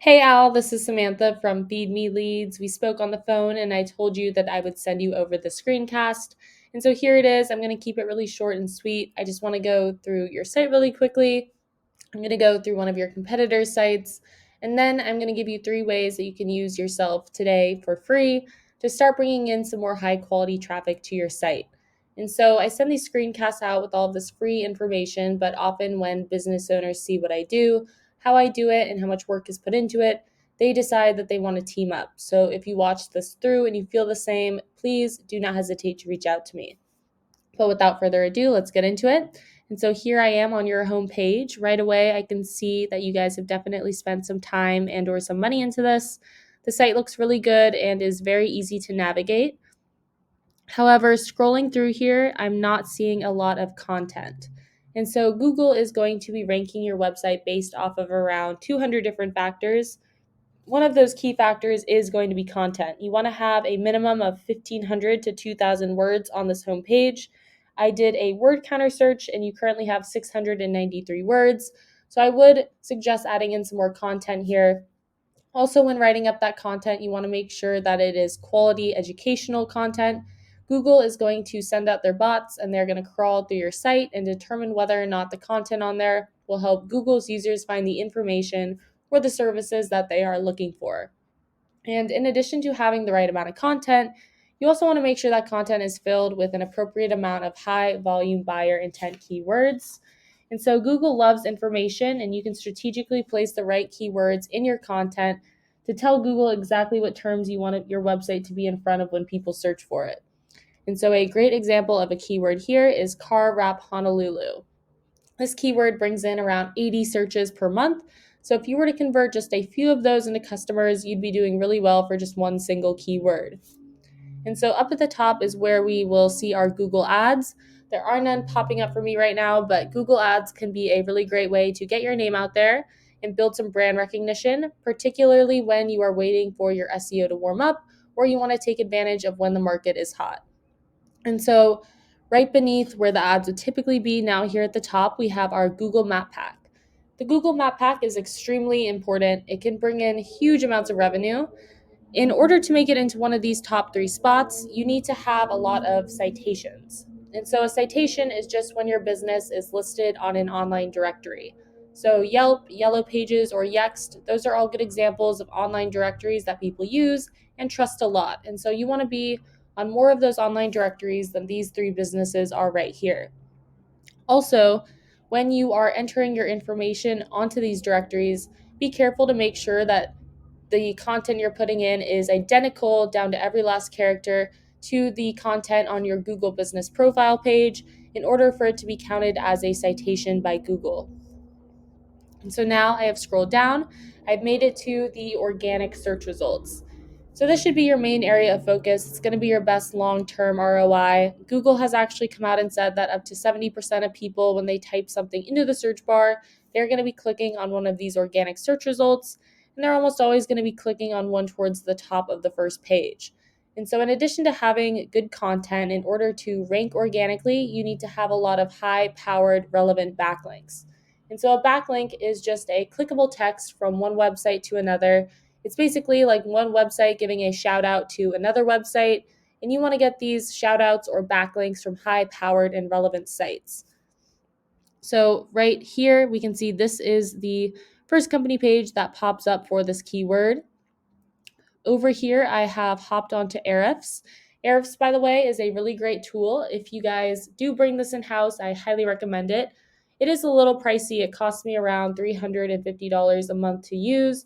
Hey Al, this is Samantha from Feed Me Leads. We spoke on the phone and I told you that I would send you over the screencast. And so here it is. I'm going to keep it really short and sweet. I just want to go through your site really quickly. I'm going to go through one of your competitors' sites, and then I'm going to give you 3 ways that you can use yourself today for free to start bringing in some more high quality traffic to your site. And so I send these screencasts out with all of this free information, but often when business owners see what I do, how I do it, and how much work is put into it, they decide that they want to team up. So if you watch this through and you feel the same, please do not hesitate to reach out to me. But without further ado, let's get into it. And so here I am on your home page. Right away, I can see that you guys have definitely spent some time and or some money into this. The site looks really good and is very easy to navigate. However, scrolling through here, I'm not seeing a lot of content. And so Google is going to be ranking your website based off of around 200 different factors. One of those key factors is going to be content. You want to have a minimum of 1,500 to 2,000 words on this homepage. I did a word counter search and you currently have 693 words. So I would suggest adding in some more content here. Also, when writing up that content, you want to make sure that it is quality educational content. Google is going to send out their bots and they're going to crawl through your site and determine whether or not the content on there will help Google's users find the information or the services that they are looking for. And in addition to having the right amount of content, you also want to make sure that content is filled with an appropriate amount of high volume buyer intent keywords. And so Google loves information, and you can strategically place the right keywords in your content to tell Google exactly what terms you want your website to be in front of when people search for it. And so a great example of a keyword here is car wrap Honolulu. This keyword brings in around 80 searches per month. So if you were to convert just a few of those into customers, you'd be doing really well for just one single keyword. And so up at the top is where we will see our Google Ads. There are none popping up for me right now, but Google Ads can be a really great way to get your name out there and build some brand recognition, particularly when you are waiting for your SEO to warm up or you want to take advantage of when the market is hot. And so right beneath where the ads would typically be, now here at the top, we have our Google Map Pack. The Google Map Pack is extremely important. It can bring in huge amounts of revenue. In order to make it into one of these top 3 spots, you need to have a lot of citations. And so a citation is just when your business is listed on an online directory. So Yelp, Yellow Pages, or Yext, those are all good examples of online directories that people use and trust a lot. And so you want to be on more of those online directories than these 3 businesses are right here. Also, when you are entering your information onto these directories, be careful to make sure that the content you're putting in is identical down to every last character to the content on your Google business profile page in order for it to be counted as a citation by Google. And so now I have scrolled down, I've made it to the organic search results. So this should be your main area of focus. It's going to be your best long-term ROI. Google has actually come out and said that up to 70% of people, when they type something into the search bar, they're going to be clicking on one of these organic search results, and they're almost always going to be clicking on one towards the top of the first page. And so in addition to having good content, in order to rank organically, you need to have a lot of high-powered, relevant backlinks. And so a backlink is just a clickable text from one website to another. It's basically like one website giving a shout out to another website, and you want to get these shout outs or backlinks from high powered and relevant sites. So right here, we can see this is the first company page that pops up for this keyword. Over here, I have hopped onto Ahrefs. Ahrefs, by the way, is a really great tool. If you guys do bring this in-house, I highly recommend it. It is a little pricey. It costs me around $350 a month to use,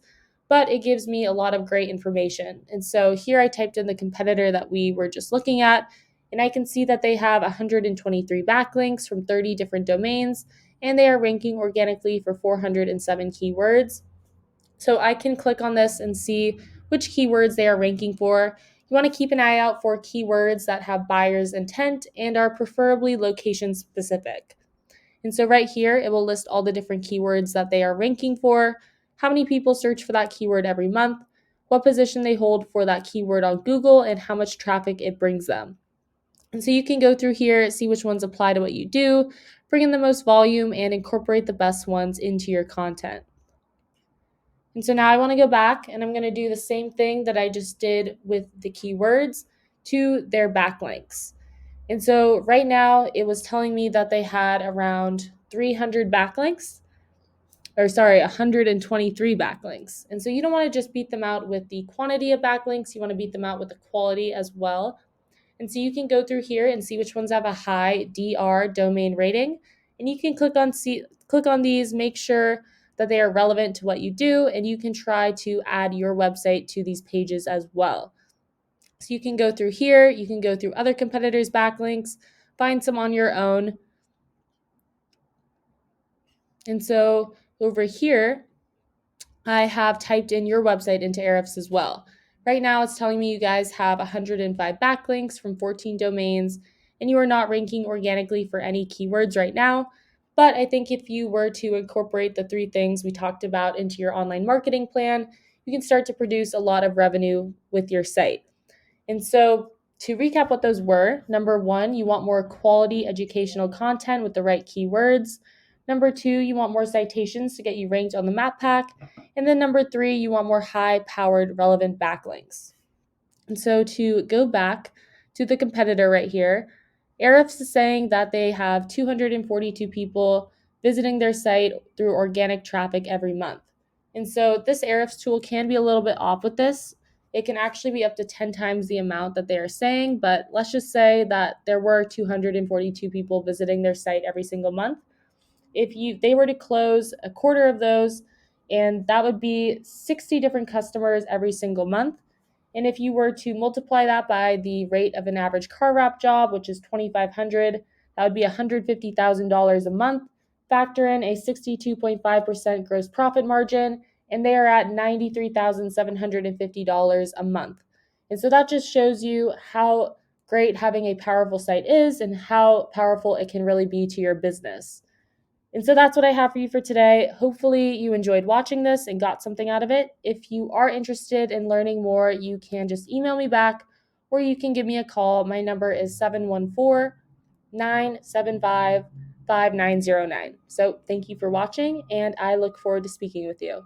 but it gives me a lot of great information. And so here I typed in the competitor that we were just looking at, and I can see that they have 123 backlinks from 30 different domains, and they are ranking organically for 407 keywords. So I can click on this and see which keywords they are ranking for. You want to keep an eye out for keywords that have buyer's intent and are preferably location specific. And so right here, it will list all the different keywords that they are ranking for, how many people search for that keyword every month, what position they hold for that keyword on Google, and how much traffic it brings them. And so you can go through here, see which ones apply to what you do, bring in the most volume, and incorporate the best ones into your content. And so now I want to go back and I'm going to do the same thing that I just did with the keywords to their backlinks. And so right now it was telling me that they had around 300 backlinks, or sorry, 123 backlinks. And so you don't want to just beat them out with the quantity of backlinks, you want to beat them out with the quality as well. And so you can go through here and see which ones have a high DR domain rating. And you can click on these, make sure that they are relevant to what you do, and you can try to add your website to these pages as well. So you can go through here, you can go through other competitors' backlinks, find some on your own. And so over here, I have typed in your website into Ahrefs as well. Right now, it's telling me you guys have 105 backlinks from 14 domains, and you are not ranking organically for any keywords right now. But I think if you were to incorporate the 3 things we talked about into your online marketing plan, you can start to produce a lot of revenue with your site. And so, to recap what those were, number 1, you want more quality educational content with the right keywords. Number 2, you want more citations to get you ranked on the map pack. And then number 3, you want more high-powered relevant backlinks. And so to go back to the competitor right here, Ahrefs is saying that they have 242 people visiting their site through organic traffic every month. And so this Ahrefs tool can be a little bit off with this. It can actually be up to 10 times the amount that they are saying, but let's just say that there were 242 people visiting their site every single month. If they were to close a quarter of those, and that would be 60 different customers every single month. And if you were to multiply that by the rate of an average car wrap job, which is $2,500, that would be $150,000 a month. Factor in a 62.5% gross profit margin, and they are at $93,750 a month. And so that just shows you how great having a powerful site is and how powerful it can really be to your business. And so that's what I have for you for today. Hopefully, you enjoyed watching this and got something out of it. If you are interested in learning more, you can just email me back or you can give me a call. My number is 714-975-5909. So thank you for watching, and I look forward to speaking with you.